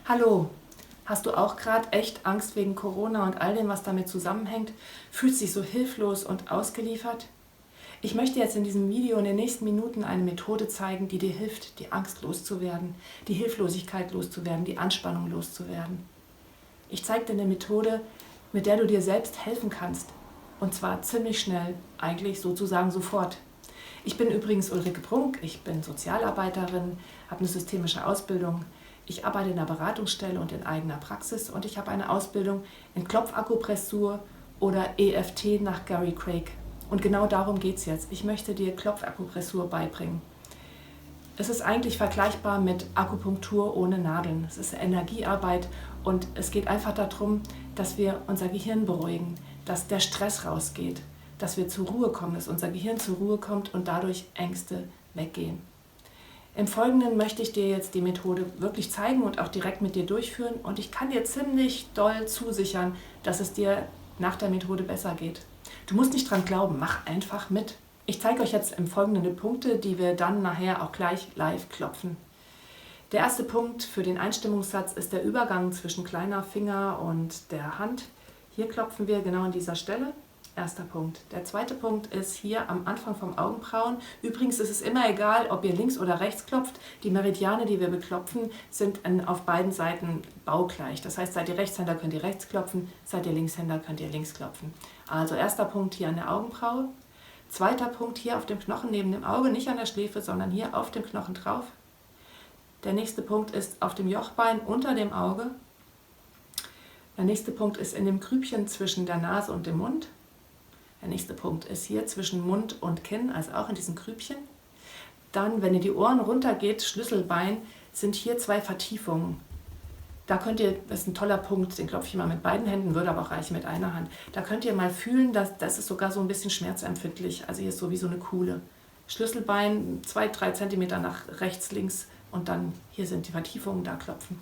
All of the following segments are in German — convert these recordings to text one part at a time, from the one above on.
Hallo, hast du auch gerade echt Angst wegen Corona und all dem, was damit zusammenhängt? Fühlst dich so hilflos und ausgeliefert? Ich möchte jetzt in diesem Video in den nächsten Minuten eine Methode zeigen, die dir hilft, die Angst loszuwerden, die Hilflosigkeit loszuwerden, die Anspannung loszuwerden. Ich zeige dir eine Methode, mit der du dir selbst helfen kannst. Und zwar ziemlich schnell, eigentlich sozusagen sofort. Ich bin übrigens Ulrike Prunk, ich bin Sozialarbeiterin, habe eine systemische Ausbildung. Ich arbeite in einer Beratungsstelle und in eigener Praxis und ich habe eine Ausbildung in Klopfakupressur oder EFT nach Gary Craig. Und genau darum geht es jetzt. Ich möchte dir Klopfakupressur beibringen. Es ist eigentlich vergleichbar mit Akupunktur ohne Nadeln. Es ist Energiearbeit und es geht einfach darum, dass wir unser Gehirn beruhigen, dass der Stress rausgeht, dass wir zur Ruhe kommen, dass unser Gehirn zur Ruhe kommt und dadurch Ängste weggehen. Im Folgenden möchte ich dir jetzt die Methode wirklich zeigen und auch direkt mit dir durchführen und ich kann dir ziemlich doll zusichern, dass es dir nach der Methode besser geht. Du musst nicht dran glauben, mach einfach mit. Ich zeige euch jetzt im Folgenden die Punkte, die wir dann nachher auch gleich live klopfen. Der erste Punkt für den Einstimmungssatz ist der Übergang zwischen kleiner Finger und der Hand. Hier klopfen wir genau an dieser Stelle. Erster Punkt. Der zweite Punkt ist hier am Anfang vom Augenbrauen. Übrigens ist es immer egal, ob ihr links oder rechts klopft. Die Meridiane, die wir beklopfen, sind auf beiden Seiten baugleich. Das heißt, seid ihr Rechtshänder, könnt ihr rechts klopfen, seid ihr Linkshänder, könnt ihr links klopfen. Also erster Punkt hier an der Augenbraue. Zweiter Punkt hier auf dem Knochen neben dem Auge, nicht an der Schläfe, sondern hier auf dem Knochen drauf. Der nächste Punkt ist auf dem Jochbein unter dem Auge. Der nächste Punkt ist in dem Grübchen zwischen der Nase und dem Mund. Der nächste Punkt ist hier zwischen Mund und Kinn, also auch in diesem Grübchen. Dann, wenn ihr die Ohren runtergeht, Schlüsselbein, sind hier zwei Vertiefungen. Da könnt ihr, das ist ein toller Punkt, den klopfe ich mal mit beiden Händen, würde aber auch reichen mit einer Hand. Da könnt ihr mal fühlen, das ist sogar so ein bisschen schmerzempfindlich, also hier ist so wie so eine Kuhle. Schlüsselbein 2-3 cm nach rechts, links und dann hier sind die Vertiefungen, da klopfen.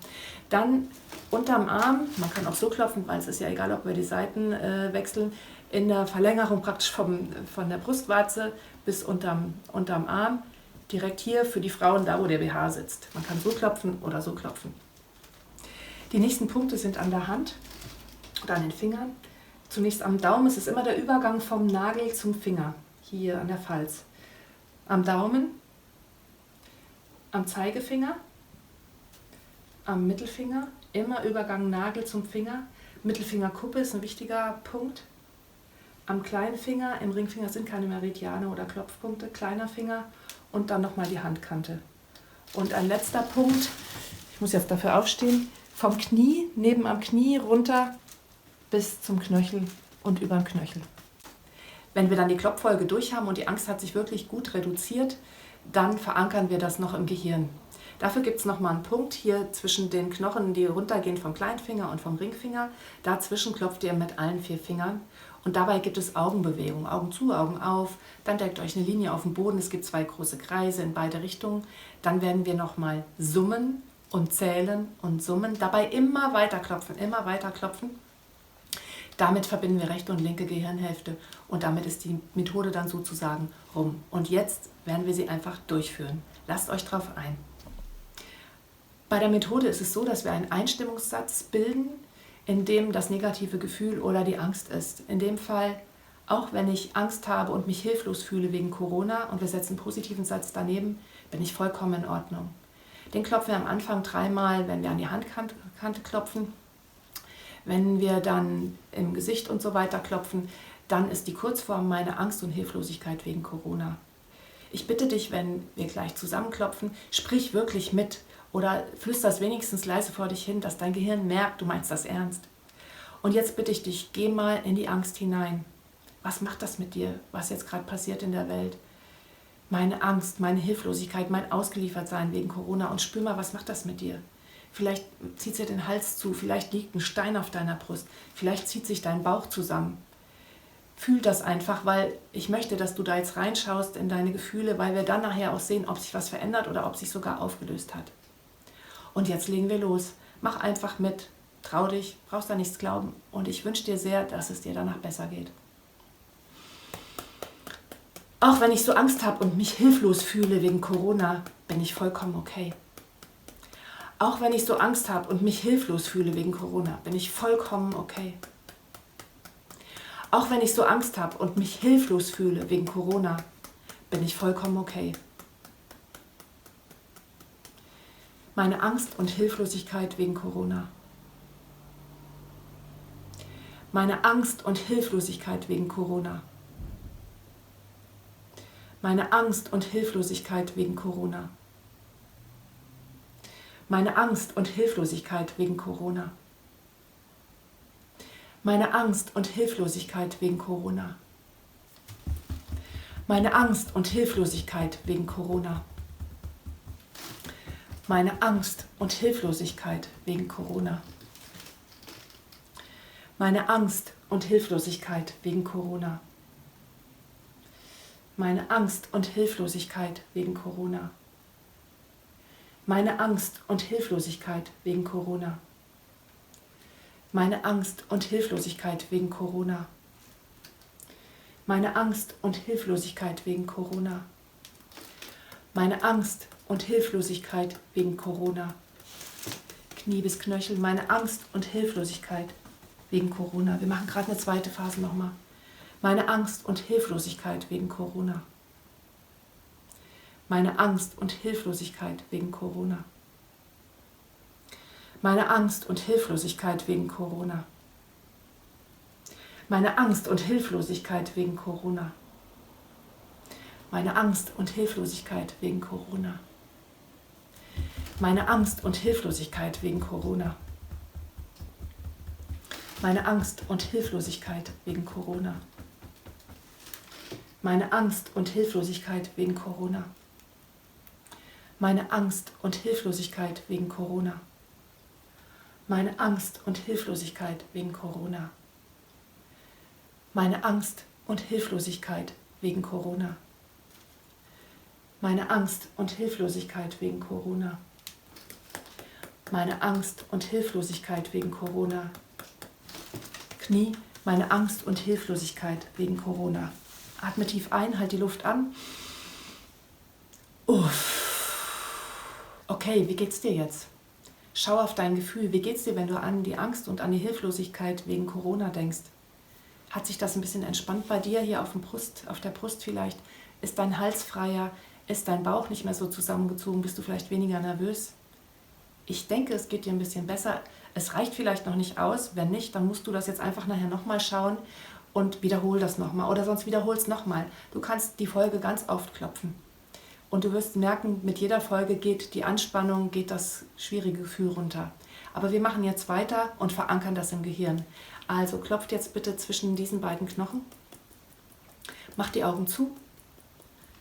Dann unterm Arm, man kann auch so klopfen, weil es ist ja egal, ob wir die Seiten wechseln, in der Verlängerung praktisch von der Brustwarze bis unterm Arm, direkt hier für die Frauen, da wo der BH sitzt. Man kann so klopfen oder so klopfen. Die nächsten Punkte sind an der Hand oder an den Fingern. Zunächst am Daumen, es ist immer der Übergang vom Nagel zum Finger, hier an der Falz. Am Daumen, am Zeigefinger, am Mittelfinger, immer Übergang Nagel zum Finger. Mittelfingerkuppe ist ein wichtiger Punkt. Am kleinen Finger, im Ringfinger sind keine Meridiane oder Klopfpunkte, kleiner Finger und dann nochmal die Handkante. Und ein letzter Punkt, ich muss jetzt dafür aufstehen, vom Knie, neben am Knie runter bis zum Knöchel und über den Knöchel. Wenn wir dann die Klopffolge durch haben und die Angst hat sich wirklich gut reduziert, dann verankern wir das noch im Gehirn. Dafür gibt es nochmal einen Punkt hier zwischen den Knochen, die runtergehen vom Kleinfinger und vom Ringfinger. Dazwischen klopft ihr mit allen 4 Fingern. Und dabei gibt es Augenbewegungen, Augen zu, Augen auf. Dann deckt euch eine Linie auf dem Boden. Es gibt 2 große Kreise in beide Richtungen. Dann werden wir nochmal summen und zählen und summen. Dabei immer weiter klopfen, immer weiter klopfen. Damit verbinden wir rechte und linke Gehirnhälfte. Und damit ist die Methode dann sozusagen rum. Und jetzt werden wir sie einfach durchführen. Lasst euch drauf ein. Bei der Methode ist es so, dass wir einen Einstimmungssatz bilden, in dem das negative Gefühl oder die Angst ist. In dem Fall, auch wenn ich Angst habe und mich hilflos fühle wegen Corona und wir setzen einen positiven Satz daneben, bin ich vollkommen in Ordnung. Den klopfen wir am Anfang 3-mal, wenn wir an die Handkante klopfen. Wenn wir dann im Gesicht und so weiter klopfen, dann ist die Kurzform meine Angst und Hilflosigkeit wegen Corona. Ich bitte dich, wenn wir gleich zusammenklopfen, sprich wirklich mit. Oder flüster es wenigstens leise vor dich hin, dass dein Gehirn merkt, du meinst das ernst. Und jetzt bitte ich dich, geh mal in die Angst hinein. Was macht das mit dir, was jetzt gerade passiert in der Welt? Meine Angst, meine Hilflosigkeit, mein Ausgeliefertsein wegen Corona. Und spür mal, was macht das mit dir? Vielleicht zieht dir den Hals zu, vielleicht liegt ein Stein auf deiner Brust, vielleicht zieht sich dein Bauch zusammen. Fühl das einfach, weil ich möchte, dass du da jetzt reinschaust in deine Gefühle, weil wir dann nachher auch sehen, ob sich was verändert oder ob sich sogar aufgelöst hat. Und jetzt legen wir los. Mach einfach mit, trau dich, brauchst da nichts glauben. Und ich wünsche dir sehr, dass es dir danach besser geht. Auch wenn ich so Angst habe und mich hilflos fühle wegen Corona, bin ich vollkommen okay. Auch wenn ich so Angst habe und mich hilflos fühle wegen Corona, bin ich vollkommen okay. Auch wenn ich so Angst habe und mich hilflos fühle wegen Corona, bin ich vollkommen okay. Meine Angst und Hilflosigkeit wegen Corona. Meine Angst und Hilflosigkeit wegen Corona. Meine Angst und Hilflosigkeit wegen Corona. Meine Angst und Hilflosigkeit wegen Corona. Meine Angst und Hilflosigkeit wegen Corona. Meine Angst und Hilflosigkeit wegen Corona. Meine Angst und Hilflosigkeit wegen Corona. Meine Angst und Hilflosigkeit wegen Corona. Meine Angst und Hilflosigkeit wegen Corona. Meine Angst und Hilflosigkeit wegen Corona. Meine Angst und Hilflosigkeit wegen Corona. Meine Angst und Hilflosigkeit wegen Corona. Meine Angst und Hilflosigkeit wegen Corona. Knie bis Knöchel, meine Angst und Hilflosigkeit wegen Corona. Wir machen gerade eine zweite Phase nochmal. Meine Angst und Hilflosigkeit wegen Corona. Meine Angst und Hilflosigkeit wegen Corona. Meine Angst und Hilflosigkeit wegen Corona. Meine Angst und Hilflosigkeit wegen Corona. Meine Angst und Hilflosigkeit wegen Corona. Meine Angst und Hilflosigkeit wegen Corona. Meine Angst und Hilflosigkeit wegen Corona. Meine Angst und Hilflosigkeit wegen Corona. Meine Angst und Hilflosigkeit wegen Corona. Meine Angst und Hilflosigkeit wegen Corona. Meine Angst und Hilflosigkeit wegen Corona. Meine Angst und Hilflosigkeit wegen Corona. Meine Angst und Hilflosigkeit wegen Corona. Knie, meine Angst und Hilflosigkeit wegen Corona. Atme tief ein, halt die Luft an. Uff. Okay, wie geht's dir jetzt? Schau auf dein Gefühl. Wie geht's dir, wenn du an die Angst und an die Hilflosigkeit wegen Corona denkst? Hat sich das ein bisschen entspannt bei dir hier auf der Brust vielleicht? Ist dein Hals freier? Ist dein Bauch nicht mehr so zusammengezogen? Bist du vielleicht weniger nervös? Ich denke, es geht dir ein bisschen besser. Es reicht vielleicht noch nicht aus. Wenn nicht, dann musst du das jetzt einfach nachher nochmal schauen und wiederhol das nochmal. Oder sonst wiederhol es nochmal. Du kannst die Folge ganz oft klopfen. Und du wirst merken, mit jeder Folge geht die Anspannung, geht das schwierige Gefühl runter. Aber wir machen jetzt weiter und verankern das im Gehirn. Also klopft jetzt bitte zwischen diesen beiden Knochen. Macht die Augen zu,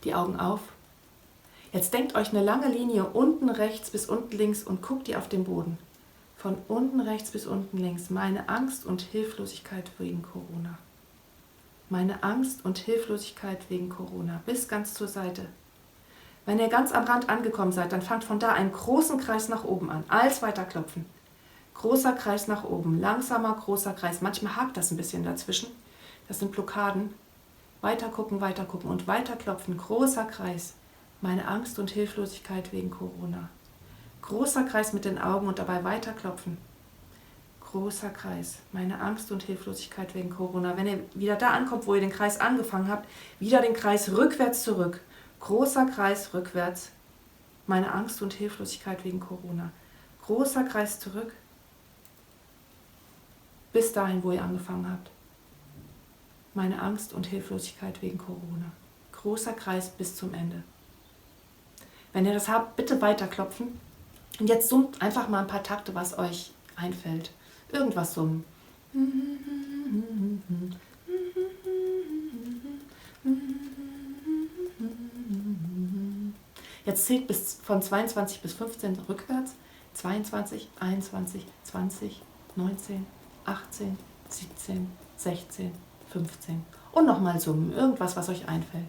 die Augen auf. Jetzt denkt euch eine lange Linie unten rechts bis unten links und guckt die auf den Boden. Von unten rechts bis unten links. Meine Angst und Hilflosigkeit wegen Corona. Meine Angst und Hilflosigkeit wegen Corona. Bis ganz zur Seite. Wenn ihr ganz am Rand angekommen seid, dann fangt von da einen großen Kreis nach oben an. Als weiter klopfen. Großer Kreis nach oben. Langsamer, großer Kreis. Manchmal hakt das ein bisschen dazwischen. Das sind Blockaden. Weiter gucken und weiter klopfen. Großer Kreis. Meine Angst und Hilflosigkeit wegen Corona. Großer Kreis mit den Augen und dabei weiter klopfen. Großer Kreis. Meine Angst und Hilflosigkeit wegen Corona. Wenn ihr wieder da ankommt, wo ihr den Kreis angefangen habt, wieder den Kreis rückwärts zurück. Großer Kreis rückwärts. Meine Angst und Hilflosigkeit wegen Corona. Großer Kreis zurück. Bis dahin, wo ihr angefangen habt. Meine Angst und Hilflosigkeit wegen Corona. Großer Kreis bis zum Ende. Wenn ihr das habt, bitte weiterklopfen. Und jetzt summt einfach mal ein paar Takte, was euch einfällt. Irgendwas summen. Jetzt zählt von 22 bis 15 rückwärts. 22, 21, 20, 19, 18, 17, 16, 15. Und nochmal summen. Irgendwas, was euch einfällt.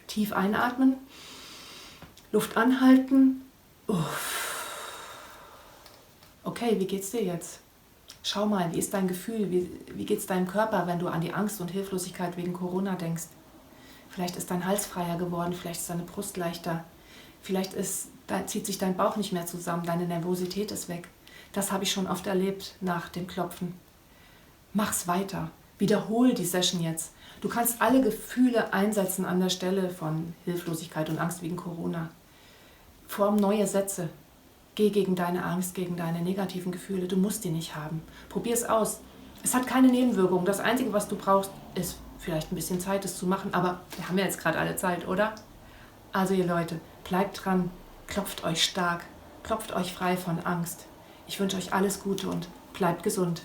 Tief einatmen, Luft anhalten. Uff. Okay, wie geht's dir jetzt? Schau mal, wie ist dein Gefühl, wie geht es deinem Körper, wenn du an die Angst und Hilflosigkeit wegen Corona denkst? Vielleicht ist dein Hals freier geworden, vielleicht ist deine Brust leichter, zieht sich dein Bauch nicht mehr zusammen, deine Nervosität ist weg. Das habe ich schon oft erlebt nach dem Klopfen. Mach's weiter, wiederhol die Session jetzt. Du kannst alle Gefühle einsetzen an der Stelle von Hilflosigkeit und Angst wegen Corona. Form neue Sätze. Geh gegen deine Angst, gegen deine negativen Gefühle. Du musst die nicht haben. Probier es aus. Es hat keine Nebenwirkung. Das Einzige, was du brauchst, ist vielleicht ein bisschen Zeit, es zu machen. Aber wir haben ja jetzt gerade alle Zeit, oder? Also ihr Leute, bleibt dran. Klopft euch stark. Klopft euch frei von Angst. Ich wünsche euch alles Gute und bleibt gesund.